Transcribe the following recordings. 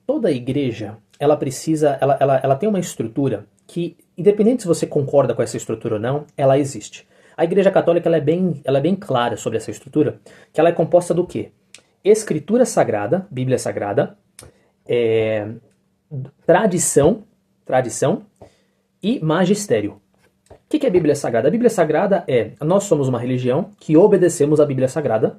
toda igreja, ela precisa, ela tem uma estrutura que, independente se você concorda com essa estrutura ou não, ela existe. A Igreja Católica ela é bem clara sobre essa estrutura, que ela é composta do quê? Escritura Sagrada, Bíblia Sagrada, tradição e magistério. O que é a Bíblia Sagrada? A Bíblia Sagrada nós somos uma religião que obedecemos à Bíblia Sagrada.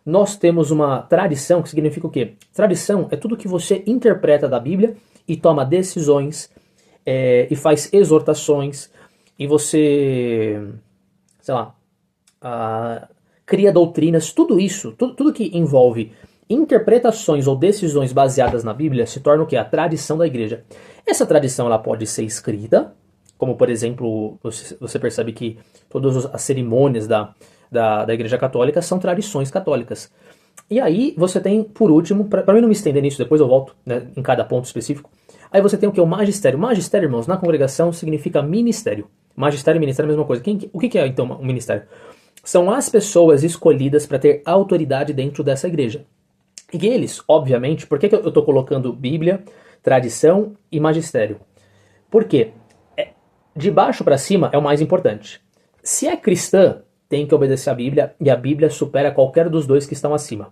Nós temos uma tradição, que significa o quê? Tradição é tudo que você interpreta da Bíblia e toma decisões, e faz exortações, e você, sei lá, cria doutrinas, tudo isso, tudo que envolve interpretações ou decisões baseadas na Bíblia se torna o quê? A tradição da igreja. Essa tradição ela pode ser escrita, como por exemplo, você percebe que todas as cerimônias da Igreja Católica são tradições católicas. E aí você tem, por último, para mim não me estender nisso, depois eu volto, né, em cada ponto específico, aí você tem o que? O magistério. Magistério, irmãos, na congregação significa ministério. Magistério e ministério é a mesma coisa. O que é então um ministério? São as pessoas escolhidas para ter autoridade dentro dessa igreja. E eles, obviamente, por que eu estou colocando Bíblia, tradição e magistério? Por quê? De baixo para cima é o mais importante. Se é cristã, tem que obedecer à Bíblia, e a Bíblia supera qualquer dos dois que estão acima.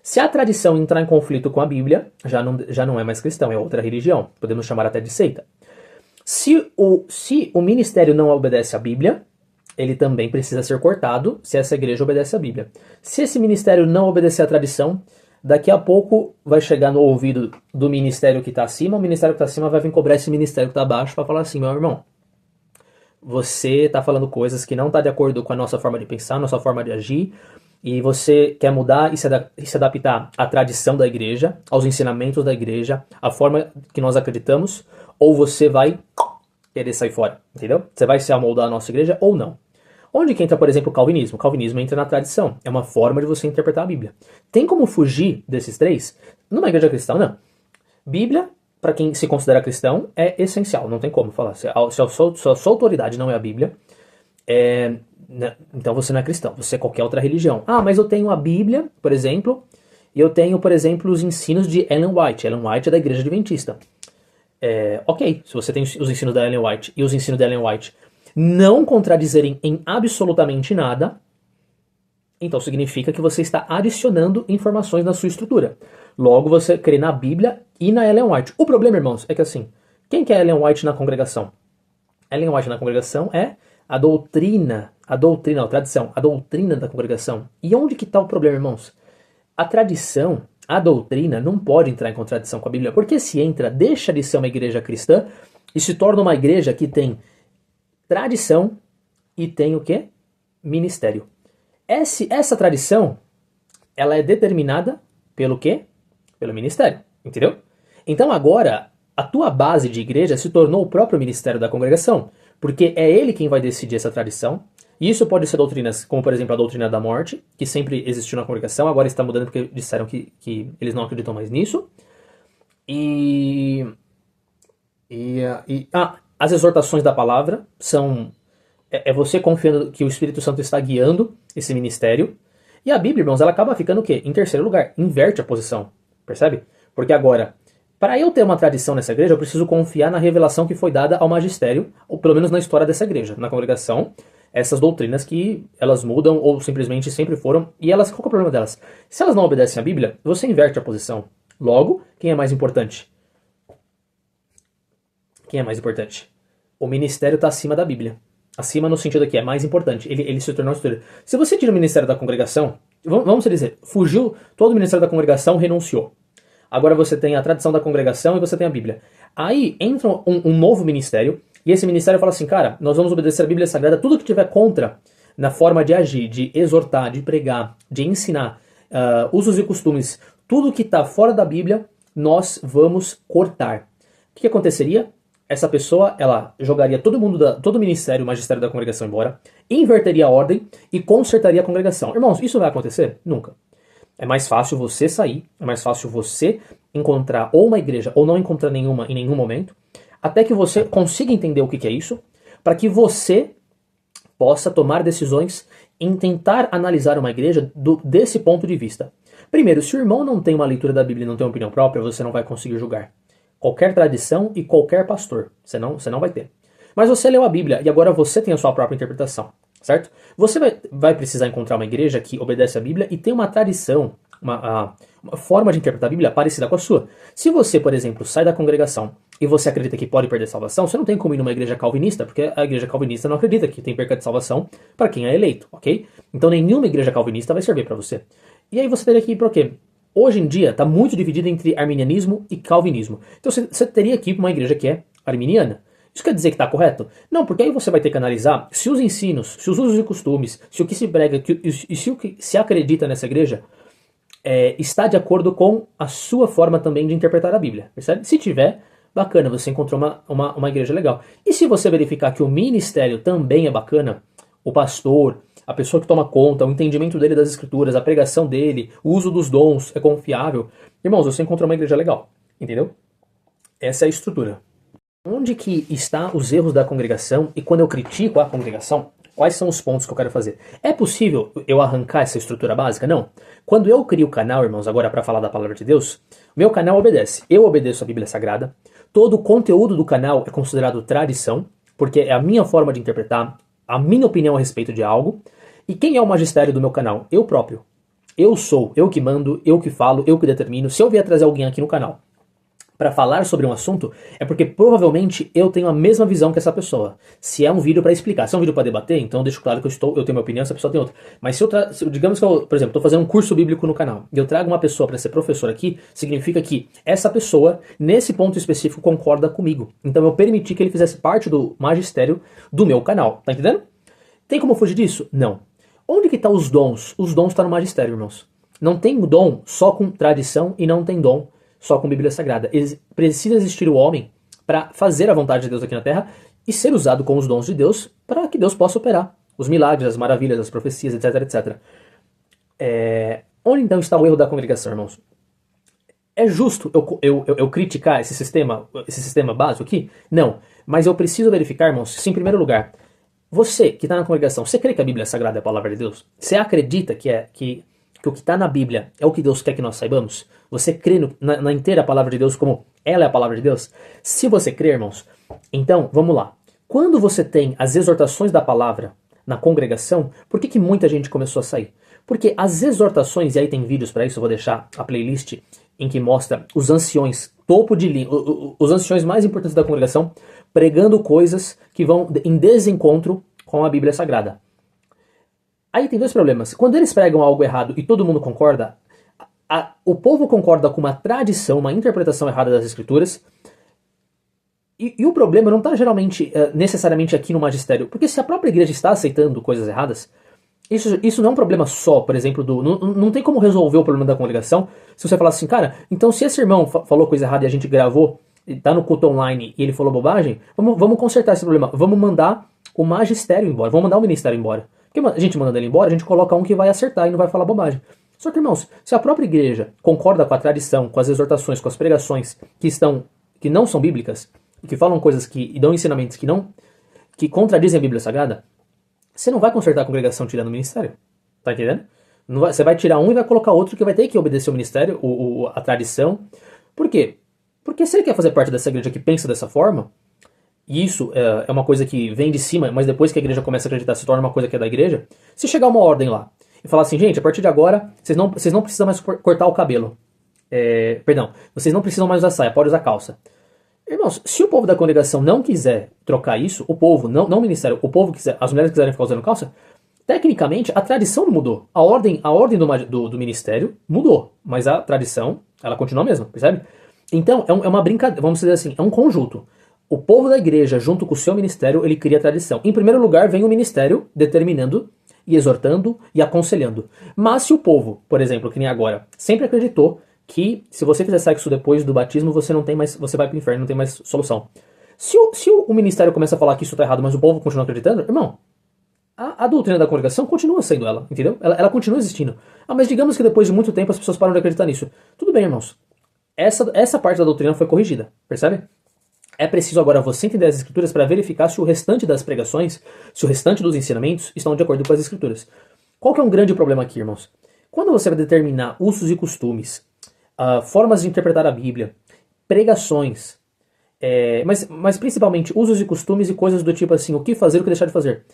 Se a tradição entrar em conflito com a Bíblia, já não é mais cristão, é outra religião. Podemos chamar até de seita. Se o ministério não obedece à Bíblia, ele também precisa ser cortado se essa igreja obedece à Bíblia. Se esse ministério não obedecer à tradição, daqui a pouco vai chegar no ouvido do ministério que está acima, o ministério que está acima vai vir cobrar esse ministério que está abaixo para falar assim, meu irmão, você está falando coisas que não está de acordo com a nossa forma de pensar, nossa forma de agir, e você quer mudar e se adaptar à tradição da igreja, aos ensinamentos da igreja, à forma que nós acreditamos, ou você vai querer sair fora, entendeu? Você vai se amoldar à nossa igreja ou não. Onde que entra, por exemplo, o calvinismo? O calvinismo entra na tradição, é uma forma de você interpretar a Bíblia. Tem como fugir desses três? Numa igreja cristã, não. Bíblia, para quem se considera cristão, é essencial, não tem como falar. Se a sua autoridade não é a Bíblia, então você não é cristão, você é qualquer outra religião. Ah, mas eu tenho a Bíblia, por exemplo, e eu tenho, por exemplo, os ensinos de Ellen White. Ellen White é da Igreja Adventista. Ok, se você tem os ensinos da Ellen White e os ensinos da Ellen White não contradizerem em absolutamente nada, então significa que você está adicionando informações na sua estrutura. Logo, você crê na Bíblia e na Ellen White. O problema, irmãos, é que assim, quem que é Ellen White na congregação? Ellen White na congregação é a doutrina da congregação. E onde que está o problema, irmãos? A tradição, a doutrina não pode entrar em contradição com a Bíblia, porque se entra, deixa de ser uma igreja cristã e se torna uma igreja que tem tradição e tem o quê? Ministério. Essa tradição, ela é determinada pelo quê? Pelo ministério, entendeu? Então agora, a tua base de igreja se tornou o próprio ministério da congregação, porque é ele quem vai decidir essa tradição. E isso pode ser doutrinas, como por exemplo a doutrina da morte, que sempre existiu na congregação, agora está mudando porque disseram que eles não acreditam mais nisso. As exortações da palavra são... você confiando que o Espírito Santo está guiando esse ministério. E a Bíblia, irmãos, ela acaba ficando o quê? Em terceiro lugar. Inverte a posição. Percebe? Porque agora, para eu ter uma tradição nessa igreja, eu preciso confiar na revelação que foi dada ao magistério, ou pelo menos na história dessa igreja, na congregação, essas doutrinas que elas mudam ou simplesmente sempre foram. E elas, qual é o problema delas? Se elas não obedecem à Bíblia, você inverte a posição. Logo, quem é mais importante? Quem é mais importante? O ministério está acima da Bíblia. Acima no sentido que é mais importante. Ele se tornou estrutura. Se você tira o ministério da congregação, vamos dizer, fugiu todo o ministério da congregação, renunciou. Agora você tem a tradição da congregação e você tem a Bíblia. Aí entra um novo ministério, e esse ministério fala assim, cara, nós vamos obedecer a Bíblia Sagrada, tudo que tiver contra, na forma de agir, de exortar, de pregar, de ensinar, usos e costumes, tudo que está fora da Bíblia, nós vamos cortar. O que aconteceria? Essa pessoa, ela jogaria todo o ministério, o magistério da congregação embora, inverteria a ordem e consertaria a congregação. Irmãos, isso vai acontecer? Nunca. É mais fácil você sair, é mais fácil você encontrar ou uma igreja ou não encontrar nenhuma em nenhum momento, até que você consiga entender o que é isso, para que você possa tomar decisões em tentar analisar uma igreja desse ponto de vista. Primeiro, se o irmão não tem uma leitura da Bíblia e não tem uma opinião própria, você não vai conseguir julgar qualquer tradição e qualquer pastor. Você não vai ter. Mas você leu a Bíblia e agora você tem a sua própria interpretação, certo? Você vai precisar encontrar uma igreja que obedece à Bíblia e tem uma tradição, uma forma de interpretar a Bíblia parecida com a sua. Se você, por exemplo, sai da congregação e você acredita que pode perder salvação, você não tem como ir numa igreja calvinista, porque a igreja calvinista não acredita que tem perca de salvação para quem é eleito, ok? Então nenhuma igreja calvinista vai servir para você. E aí você teria que ir para o quê? Hoje em dia está muito dividido entre arminianismo e calvinismo. Então você teria que ir para uma igreja que é arminiana. Isso quer dizer que está correto? Não, porque aí você vai ter que analisar se os ensinos, se os usos e costumes, se o que se prega e se o que se acredita nessa igreja está de acordo com a sua forma também de interpretar a Bíblia, percebe? Se tiver, bacana, você encontrou uma igreja legal. E se você verificar que o ministério também é bacana, o pastor, a pessoa que toma conta, o entendimento dele das escrituras, a pregação dele, o uso dos dons é confiável, irmãos, você encontrou uma igreja legal, entendeu? Essa é a estrutura. Onde que está os erros da congregação e quando eu critico a congregação, quais são os pontos que eu quero fazer? É possível eu arrancar essa estrutura básica? Não. Quando eu crio o canal, irmãos, agora para falar da palavra de Deus, meu canal obedece. Eu obedeço a Bíblia Sagrada. Todo o conteúdo do canal é considerado tradição, porque é a minha forma de interpretar, a minha opinião a respeito de algo. E quem é o magistério do meu canal? Eu próprio. Eu sou, eu que mando, eu que falo, eu que determino. Se eu vier trazer alguém aqui no canal para falar sobre um assunto, é porque provavelmente eu tenho a mesma visão que essa pessoa. Se é um vídeo para explicar, se é um vídeo para debater, então eu deixo claro que eu tenho minha opinião, essa pessoa tem outra. Mas digamos que eu, por exemplo, estou fazendo um curso bíblico no canal, e eu trago uma pessoa para ser professor aqui, significa que essa pessoa, nesse ponto específico, concorda comigo. Então eu permiti que ele fizesse parte do magistério do meu canal, tá entendendo? Tem como fugir disso? Não. Onde que estão os dons? Os dons estão no magistério, irmãos. Não tem dom só com tradição e não tem dom só com Bíblia Sagrada. Precisa existir o homem para fazer a vontade de Deus aqui na Terra e ser usado com os dons de Deus para que Deus possa operar os milagres, as maravilhas, as profecias, etc, etc. Onde então está o erro da congregação, irmãos? É justo eu criticar esse sistema básico aqui? Não. Mas eu preciso verificar, irmãos, se em primeiro lugar, você que está na congregação, você crê que a Bíblia Sagrada é a palavra de Deus? Você acredita que o que está na Bíblia é o que Deus quer que nós saibamos? Você crê na inteira palavra de Deus como ela é a palavra de Deus? Se você crê, irmãos, então, vamos lá. Quando você tem as exortações da palavra na congregação, por que muita gente começou a sair? Porque as exortações, e aí tem vídeos para isso, eu vou deixar a playlist em que mostra os anciões, topo de linha, os anciões mais importantes da congregação, pregando coisas que vão em desencontro com a Bíblia Sagrada. Aí tem dois problemas. Quando eles pregam algo errado e todo mundo concorda, o povo concorda com uma tradição, uma interpretação errada das escrituras, e o problema não está geralmente, necessariamente aqui no magistério, porque se a própria igreja está aceitando coisas erradas, isso não é um problema só, por exemplo, não tem como resolver o problema da congregação se você falar assim, cara, então se esse irmão falou coisa errada e a gente gravou, está no culto online e ele falou bobagem, vamos consertar esse problema, vamos mandar o magistério embora, vamos mandar o ministério embora. Porque a gente manda ele embora, a gente coloca um que vai acertar e não vai falar bobagem. Só que, irmãos, se a própria igreja concorda com a tradição, com as exortações, com as pregações que não são bíblicas, que falam coisas e dão ensinamentos que contradizem a Bíblia Sagrada, você não vai consertar a congregação tirando o ministério. Tá entendendo? Você vai tirar um e vai colocar outro que vai ter que obedecer o ministério, a tradição. Por quê? Porque se ele quer fazer parte dessa igreja que pensa dessa forma, e isso é uma coisa que vem de cima, mas depois que a igreja começa a acreditar, se torna uma coisa que é da igreja, se chegar uma ordem lá e falar assim, gente, a partir de agora, vocês não precisam mais cortar o cabelo. Vocês não precisam mais usar saia, pode usar calça. Irmãos, se o povo da congregação não quiser trocar isso, o povo, não o ministério, o povo quiser, as mulheres quiserem ficar usando calça, tecnicamente a tradição não mudou. A ordem do ministério mudou, mas a tradição, ela continua a mesma, percebe? Então, é uma brincadeira, vamos dizer assim, é um conjunto. O povo da igreja, junto com o seu ministério, ele cria a tradição. Em primeiro lugar, vem o ministério determinando e exortando e aconselhando. Mas se o povo, por exemplo, que nem agora, sempre acreditou que se você fizer sexo depois do batismo, você vai pro inferno, não tem mais solução. Se o ministério começa a falar que isso tá errado, mas o povo continua acreditando, irmão, a doutrina da congregação continua sendo ela, entendeu? Ela continua existindo. Mas digamos que depois de muito tempo as pessoas param de acreditar nisso. Tudo bem, irmãos. Essa parte da doutrina foi corrigida, percebe? É preciso agora você entender as escrituras para verificar se o restante das pregações, se o restante dos ensinamentos estão de acordo com as escrituras. Qual que é um grande problema aqui, irmãos? Quando você vai determinar usos e costumes, formas de interpretar a Bíblia, pregações, mas principalmente usos e costumes e coisas do tipo assim, o que fazer, o que deixar de fazer.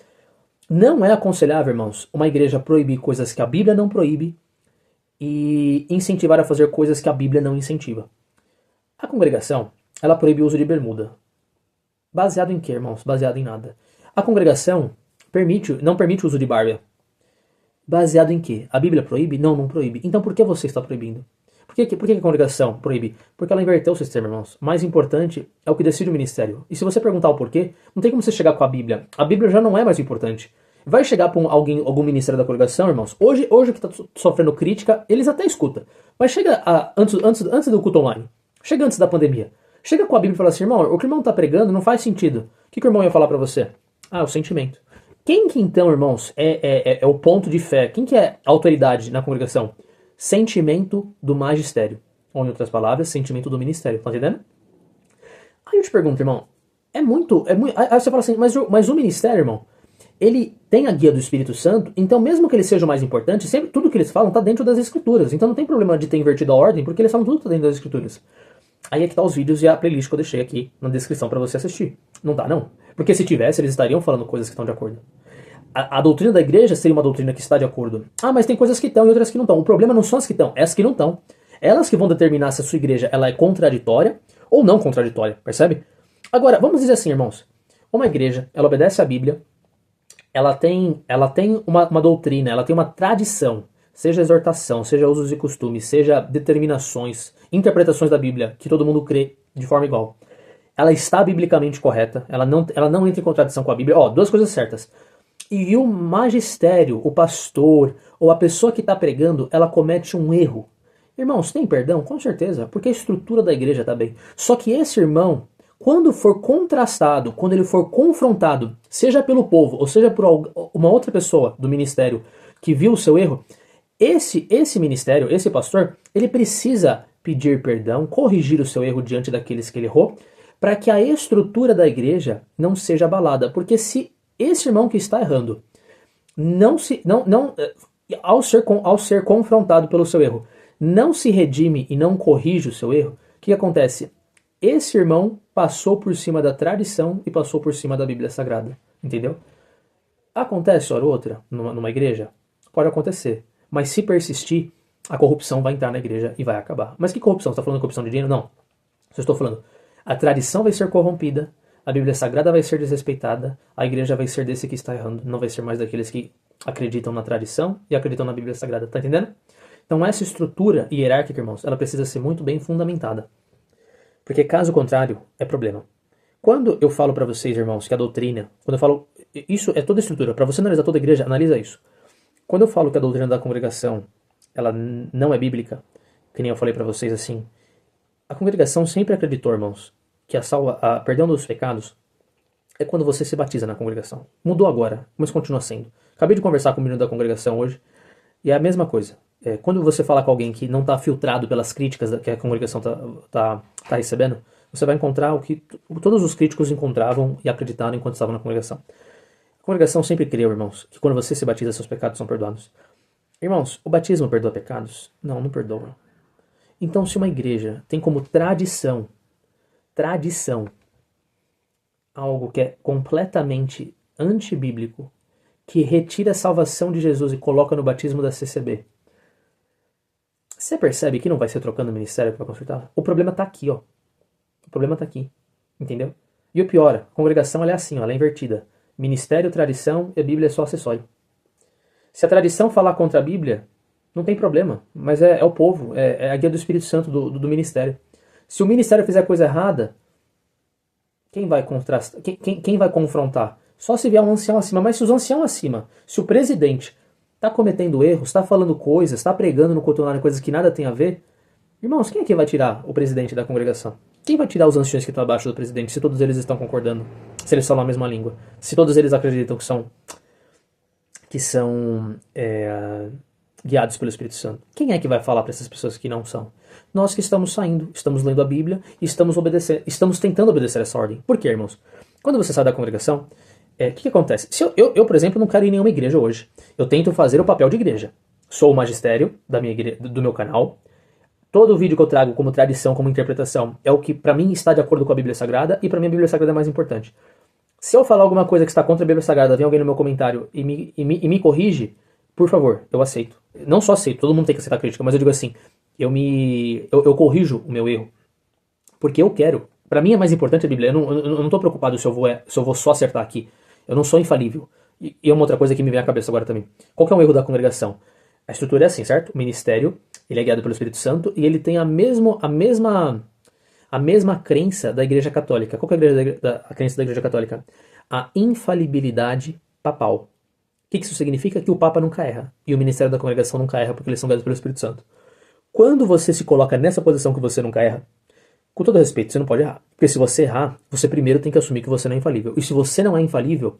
Não é aconselhável, irmãos, uma igreja proibir coisas que a Bíblia não proíbe e incentivar a fazer coisas que a Bíblia não incentiva. A congregação, ela proíbe o uso de bermuda. Baseado em quê, irmãos? Baseado em nada. A congregação não permite o uso de barba. Baseado em quê? A Bíblia proíbe? Não, não proíbe. Então por que você está proibindo? Por que a congregação proíbe? Porque ela inverteu o sistema, irmãos. Mais importante é o que decide o ministério. E se você perguntar o porquê, não tem como você chegar com a Bíblia. A Bíblia já não é mais importante. Vai chegar para algum ministério da congregação, irmãos. Hoje que está sofrendo crítica, eles até escutam. Mas chega antes do culto online. Chega antes da pandemia. Chega com a Bíblia e fala assim, irmão, o que o irmão está pregando não faz sentido. O que o irmão ia falar para você? O sentimento. Quem que então, irmãos, é o ponto de fé? Quem que é a autoridade na congregação? Sentimento do magistério. Ou, em outras palavras, sentimento do ministério. Tá entendendo? Aí eu te pergunto, irmão, é muito... Aí você fala assim, mas o ministério, irmão, ele tem a guia do Espírito Santo, então mesmo que ele seja o mais importante, sempre tudo que eles falam está dentro das Escrituras. Então não tem problema de ter invertido a ordem, porque eles falam tudo que tá dentro das Escrituras. Aí é que tá os vídeos e a playlist que eu deixei aqui na descrição para você assistir. Não tá, não. Porque se tivesse, eles estariam falando coisas que estão de acordo. A doutrina da igreja seria uma doutrina que está de acordo. Mas tem coisas que estão e outras que não estão. O problema não são as que estão, é as que não estão. Elas que vão determinar se a sua igreja ela é contraditória ou não contraditória, percebe? Agora, vamos dizer assim, irmãos. Uma igreja, ela obedece à Bíblia, ela tem uma doutrina, ela tem uma tradição, seja exortação, seja usos e costumes, seja determinações, interpretações da Bíblia, que todo mundo crê de forma igual. Ela está biblicamente correta, ela não entra em contradição com a Bíblia. Duas coisas certas. E o magistério, o pastor, ou a pessoa que está pregando, ela comete um erro. Irmãos, tem perdão? Com certeza, porque a estrutura da igreja está bem. Só que esse irmão, quando for contrastado, quando ele for confrontado, seja pelo povo, ou seja por uma outra pessoa do ministério que viu o seu erro, esse ministério, esse pastor, ele precisa pedir perdão, corrigir o seu erro diante daqueles que ele errou, para que a estrutura da igreja não seja abalada. Porque se esse irmão que está errando, ao ser confrontado pelo seu erro, não se redime e não corrige o seu erro, o que acontece? Esse irmão passou por cima da tradição e passou por cima da Bíblia Sagrada. Entendeu? Acontece hora ou outra numa igreja? Pode acontecer. Mas se persistir, a corrupção vai entrar na igreja e vai acabar. Mas que corrupção? Você está falando de corrupção de dinheiro? Não. Só estou falando. A tradição vai ser corrompida, a Bíblia Sagrada vai ser desrespeitada, a igreja vai ser desse que está errando, não vai ser mais daqueles que acreditam na tradição e acreditam na Bíblia Sagrada. Tá entendendo? Então essa estrutura hierárquica, irmãos, ela precisa ser muito bem fundamentada. Porque caso contrário, é problema. Quando eu falo para vocês, irmãos, que a doutrina, quando eu falo, isso é toda a estrutura, para você analisar toda a igreja, analisa isso. Quando eu falo que a doutrina da congregação, ela não é bíblica, que nem eu falei para vocês assim, a congregação sempre acreditou, irmãos, que a perdão dos pecados é quando você se batiza na congregação. Mudou agora, mas continua sendo. Acabei de conversar com o menino da congregação hoje, e é a mesma coisa. Quando você fala com alguém que não está filtrado pelas críticas que a congregação tá recebendo, você vai encontrar o que todos os críticos encontravam e acreditaram enquanto estavam na congregação. A congregação sempre creu, irmãos, que quando você se batiza, seus pecados são perdoados. Irmãos, o batismo perdoa pecados? Não, não perdoa. Então, se uma igreja tem como tradição, algo que é completamente antibíblico, que retira a salvação de Jesus e coloca no batismo da CCB, você percebe que não vai ser trocando o ministério para consultar? O problema tá aqui, ó. O problema tá aqui. Entendeu? E o pior, a congregação ela é assim, ó, ela é invertida. Ministério, tradição e a Bíblia é só acessório. Se a tradição falar contra a Bíblia, não tem problema. Mas é o povo, é a guia do Espírito Santo do ministério. Se o ministério fizer coisa errada, quem vai contrastar? Quem vai confrontar? Só se vier um ancião acima. Mas se os anciãos acima, se o presidente está cometendo erros, está falando coisas, está pregando no culto online coisas que nada tem a ver, irmãos, quem é que vai tirar o presidente da congregação? Quem vai tirar os anciões que estão abaixo do presidente, se todos eles estão concordando? Se eles falam a mesma língua? Se todos eles acreditam que são guiados pelo Espírito Santo? Quem é que vai falar para essas pessoas que não são? Nós que estamos saindo, estamos lendo a Bíblia e estamos tentando obedecer essa ordem. Por quê, irmãos? Quando você sai da congregação, o que acontece? Se eu, por exemplo, não quero ir em nenhuma igreja hoje. Eu tento fazer o papel de igreja. sou o magistério da minha do meu canal. Todo vídeo que eu trago como tradição, como interpretação, é o que para mim está de acordo com a Bíblia Sagrada, e para mim a Bíblia Sagrada é mais importante. Se eu falar alguma coisa que está contra a Bíblia Sagrada, vem alguém no meu comentário e me corrige, por favor, eu aceito. Não só aceito, todo mundo tem que aceitar a crítica, mas eu digo assim, eu corrijo o meu erro. Porque eu quero. Para mim é mais importante a Bíblia. Eu não tô preocupado se eu vou só acertar aqui. Eu não sou infalível. E é uma outra coisa que me vem à cabeça agora também. Qual que é o erro da congregação? A estrutura é assim, certo? O ministério, ele é guiado pelo Espírito Santo e ele tem a mesma crença da Igreja Católica. Qual que é a crença da Igreja Católica? A infalibilidade papal. O que isso significa? Que o Papa nunca erra. E o ministério da congregação nunca erra porque eles são guiados pelo Espírito Santo. Quando você se coloca nessa posição que você nunca erra, com todo respeito, você não pode errar. Porque se você errar, você primeiro tem que assumir que você não é infalível. E se você não é infalível,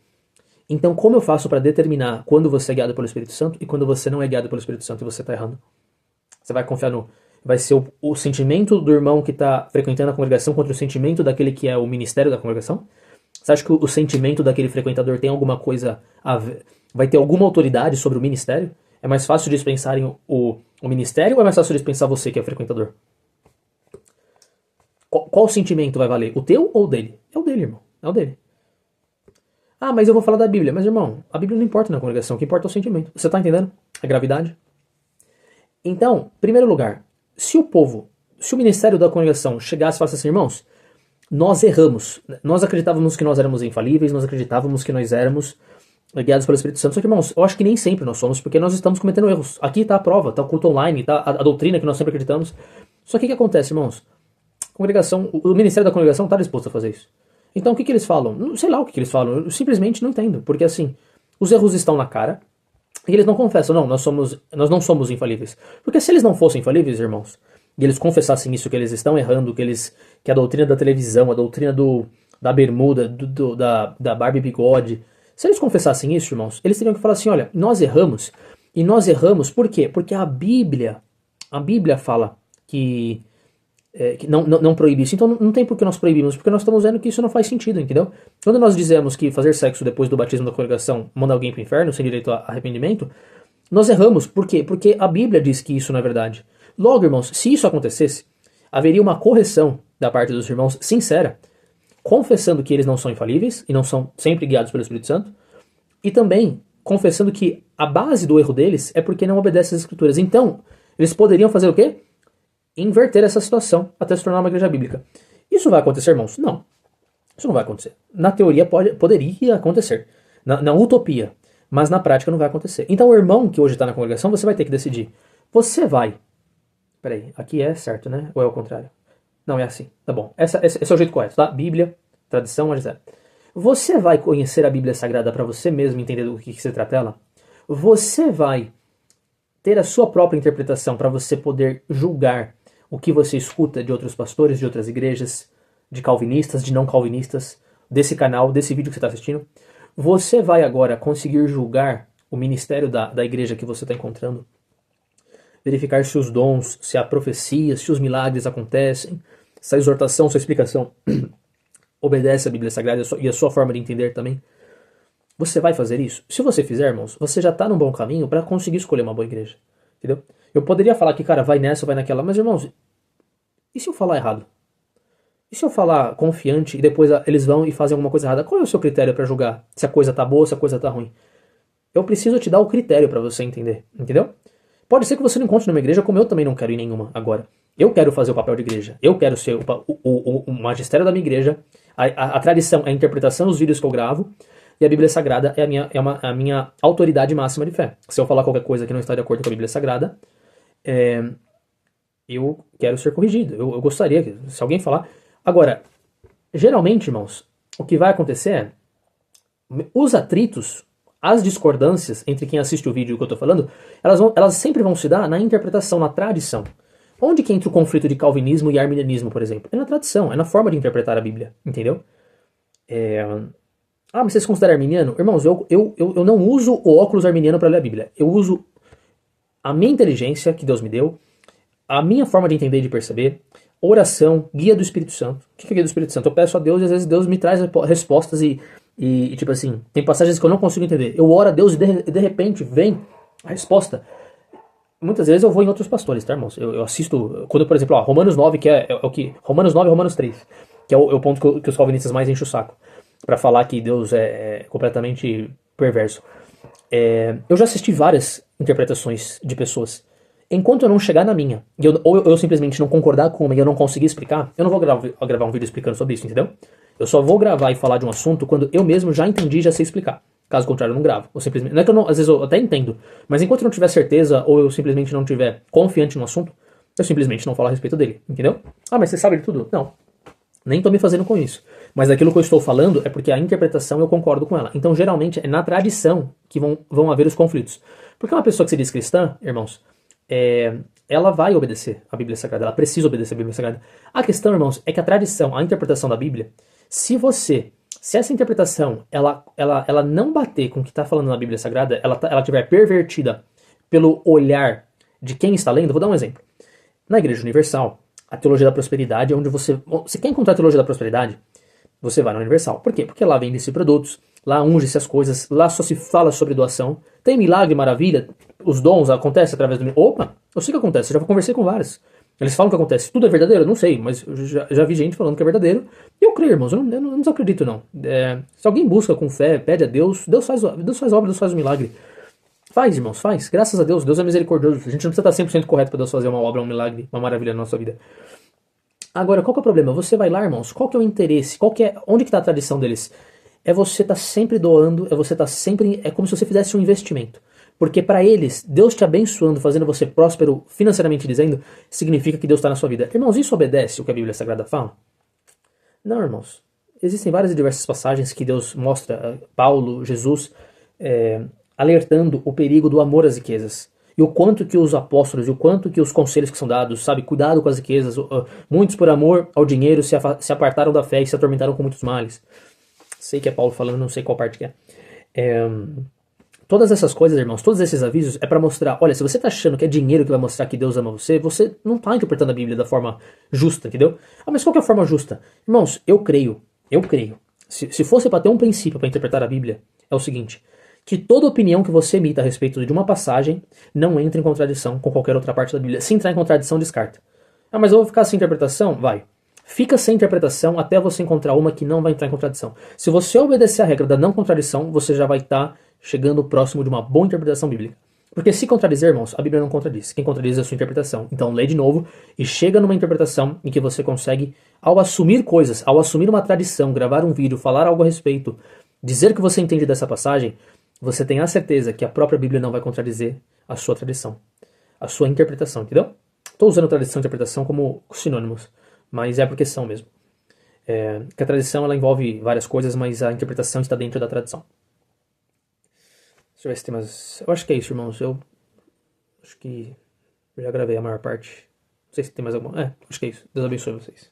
então como eu faço para determinar quando você é guiado pelo Espírito Santo e quando você não é guiado pelo Espírito Santo e você está errando? Você vai confiar no... Vai ser o sentimento do irmão que está frequentando a congregação contra o sentimento daquele que é o ministério da congregação? Você acha que o sentimento daquele frequentador tem alguma coisa a ver? Vai ter alguma autoridade sobre o ministério? É mais fácil dispensarem o ministério ou é mais fácil dispensar você que é frequentador? Qual sentimento vai valer? O teu ou o dele? É o dele, irmão. É o dele. Ah, mas eu vou falar da Bíblia. Mas, irmão, a Bíblia não importa na congregação. O que importa é o sentimento. Você tá entendendo? A gravidade? Então, primeiro lugar, se o ministério da congregação chegasse e falasse assim, irmãos, nós erramos. Nós acreditávamos que nós éramos infalíveis, nós acreditávamos que nós éramos guiados pelo Espírito Santo. Só que, irmãos, eu acho que nem sempre nós somos, porque nós estamos cometendo erros. Aqui tá a prova, tá o culto online, tá a doutrina que nós sempre acreditamos. Só que o que acontece, irmãos? O ministério da congregação está disposto a fazer isso. Então o que eles falam? Não sei lá o que eles falam, eu simplesmente não entendo. Porque assim, os erros estão na cara e eles não confessam, não, nós não somos infalíveis. Porque se eles não fossem infalíveis, irmãos, e eles confessassem isso, que eles estão errando, que a doutrina da televisão, a doutrina da bermuda, da Barbie bigode, se eles confessassem isso, irmãos, eles teriam que falar assim, olha, nós erramos, e nós erramos por quê? Porque a Bíblia fala que não proíbe isso. Então não tem por que nós proibimos, porque nós estamos vendo que isso não faz sentido, entendeu? Quando nós dizemos que fazer sexo depois do batismo da congregação manda alguém para o inferno, sem direito a arrependimento, nós erramos. Por quê? Porque a Bíblia diz que isso não é verdade. Logo, irmãos, se isso acontecesse, haveria uma correção da parte dos irmãos sincera, confessando que eles não são infalíveis e não são sempre guiados pelo Espírito Santo, e também confessando que a base do erro deles é porque não obedecem às Escrituras. Então, eles poderiam fazer o quê? Inverter essa situação até se tornar uma igreja bíblica. Isso vai acontecer, irmãos? Não. Isso não vai acontecer. Na teoria poderia acontecer. Na utopia. Mas na prática não vai acontecer. Então o irmão que hoje está na congregação, você vai ter que decidir. Você vai... Peraí, aqui é certo, né? Ou é o contrário? Não, é assim. Tá bom. Esse é o jeito correto, tá? Bíblia, tradição, etc. Você vai conhecer a Bíblia Sagrada para você mesmo entender do que se trata ela? Você vai ter a sua própria interpretação para você poder julgar o que você escuta de outros pastores, de outras igrejas, de calvinistas, de não calvinistas, desse canal, desse vídeo que você está assistindo. Você vai agora conseguir julgar o ministério da igreja que você está encontrando, verificar se os dons, se a profecia, se os milagres acontecem, se a exortação, se a explicação obedece à Bíblia Sagrada e a sua forma de entender também. Você vai fazer isso? Se você fizer, irmãos, você já está num bom caminho para conseguir escolher uma boa igreja. Entendeu? Eu poderia falar que, cara, vai nessa, vai naquela, mas, irmãos, e se eu falar errado? E se eu falar confiante e depois eles vão e fazem alguma coisa errada? Qual é o seu critério para julgar se a coisa tá boa ou se a coisa tá ruim? Eu preciso te dar o critério para você entender, entendeu? Pode ser que você não encontre numa igreja, como eu também não quero ir nenhuma agora. Eu quero fazer o papel de igreja. Eu quero ser o magistério da minha igreja. A tradição, a interpretação dos vídeos que eu gravo. E a Bíblia Sagrada é a minha autoridade máxima de fé. Se eu falar qualquer coisa que não está de acordo com a Bíblia Sagrada, eu quero ser corrigido. Eu gostaria que, se alguém falar... Agora, geralmente, irmãos, o que vai acontecer é... Os atritos, as discordâncias entre quem assiste o vídeo que eu estou falando, elas sempre vão se dar na interpretação, na tradição. Onde que entra o conflito de calvinismo e arminianismo, por exemplo? É na tradição, é na forma de interpretar a Bíblia, entendeu? Ah, mas você se considera arminiano? Irmãos, eu não uso o óculos arminiano para ler a Bíblia. Eu uso a minha inteligência que Deus me deu, a minha forma de entender e de perceber, oração, guia do Espírito Santo. O que é guia do Espírito Santo? Eu peço a Deus e às vezes Deus me traz respostas e tipo assim, tem passagens que eu não consigo entender. Eu oro a Deus e de repente vem a resposta. muitas vezes eu vou em outros pastores, tá, irmãos? Eu assisto, quando, por exemplo, ó, Romanos 9, que é o que. Romanos 9 e Romanos 3, que é o ponto que os calvinistas mais enchem o saco, pra falar que Deus é completamente perverso. Eu já assisti várias interpretações de pessoas. Enquanto eu não chegar na minha, ou eu simplesmente não concordar com uma e eu não conseguir explicar, eu não vou gravar um vídeo explicando sobre isso, entendeu? Eu só vou gravar e falar de um assunto quando eu mesmo já entendi e já sei explicar. Caso contrário, eu não gravo. Ou simplesmente, não é que eu não, às vezes eu até entendo, mas enquanto eu não tiver certeza ou eu simplesmente não tiver confiante no assunto, eu simplesmente não falo a respeito dele, entendeu? Ah, mas você sabe de tudo? Não. Nem tô me fazendo com isso. Mas aquilo que eu estou falando é porque a interpretação eu concordo com ela. Então, geralmente, é na tradição que vão haver os conflitos. Porque uma pessoa que se diz cristã, irmãos, ela vai obedecer a Bíblia Sagrada, ela precisa obedecer a Bíblia Sagrada. A questão, irmãos, é que a tradição, a interpretação da Bíblia, se essa interpretação ela não bater com o que está falando na Bíblia Sagrada, ela tiver pervertida pelo olhar de quem está lendo, vou dar um exemplo. Na Igreja Universal, a teologia da prosperidade é onde você quer encontrar a teologia da prosperidade, você vai na Universal. Por quê? Porque lá vende-se produtos, lá unge-se as coisas, lá só se fala sobre doação. Tem milagre, maravilha, os dons acontecem através do... Opa, eu sei que acontece, eu já conversei com vários. Eles falam que acontece. Tudo é verdadeiro? Eu não sei, mas eu já vi gente falando que é verdadeiro. E eu creio, irmãos, eu não desacredito, não. Se alguém busca com fé, pede a Deus, Deus faz obra, Deus faz o milagre. Faz, irmãos, faz. Graças a Deus, Deus é misericordioso. A gente não precisa estar 100% correto para Deus fazer uma obra, um milagre, uma maravilha na nossa vida. Agora, qual que é o problema? Você vai lá, irmãos, qual que é o interesse? Onde que está a tradição deles? É você estar sempre doando, é você estar sempre... É como se você fizesse um investimento. Porque para eles, Deus te abençoando, fazendo você próspero, financeiramente dizendo, significa que Deus está na sua vida. Irmãos, isso obedece o que a Bíblia Sagrada fala? Não, irmãos. Existem várias e diversas passagens que Deus mostra, Paulo, Jesus, alertando o perigo do amor às riquezas. E o quanto que os apóstolos, e o quanto que os conselhos que são dados, sabe, cuidado com as riquezas, muitos por amor ao dinheiro se apartaram da fé e se atormentaram com muitos males. Sei que é Paulo falando, não sei qual parte que é. Todas essas coisas, irmãos, todos esses avisos é para mostrar, olha, se você está achando que é dinheiro que vai mostrar que Deus ama você, você não está interpretando a Bíblia da forma justa, entendeu? Ah, mas qual que é a forma justa? Irmãos, eu creio, se fosse para ter um princípio para interpretar a Bíblia, é o seguinte, que toda opinião que você emita a respeito de uma passagem não entra em contradição com qualquer outra parte da Bíblia. Se entrar em contradição, descarta. Ah, mas eu vou ficar sem interpretação? Vai. Fica sem interpretação até você encontrar uma que não vai entrar em contradição. Se você obedecer a regra da não contradição, você já vai estar chegando próximo de uma boa interpretação bíblica. Porque se contradizer, irmãos, a Bíblia não contradiz. Quem contradiz é a sua interpretação. Então lê de novo e chega numa interpretação em que você consegue, ao assumir coisas, ao assumir uma tradição, gravar um vídeo, falar algo a respeito, dizer que você entende dessa passagem, você tem a certeza que a própria Bíblia não vai contradizer a sua tradição, a sua interpretação, entendeu? Estou usando tradição e interpretação como sinônimos, mas é porque são mesmo. Que a tradição ela envolve várias coisas, mas a interpretação está dentro da tradição. Deixa eu ver se tem mais... Eu acho que é isso, irmãos. Eu acho que eu já gravei a maior parte. Não sei se tem mais alguma... acho que é isso. Deus abençoe vocês.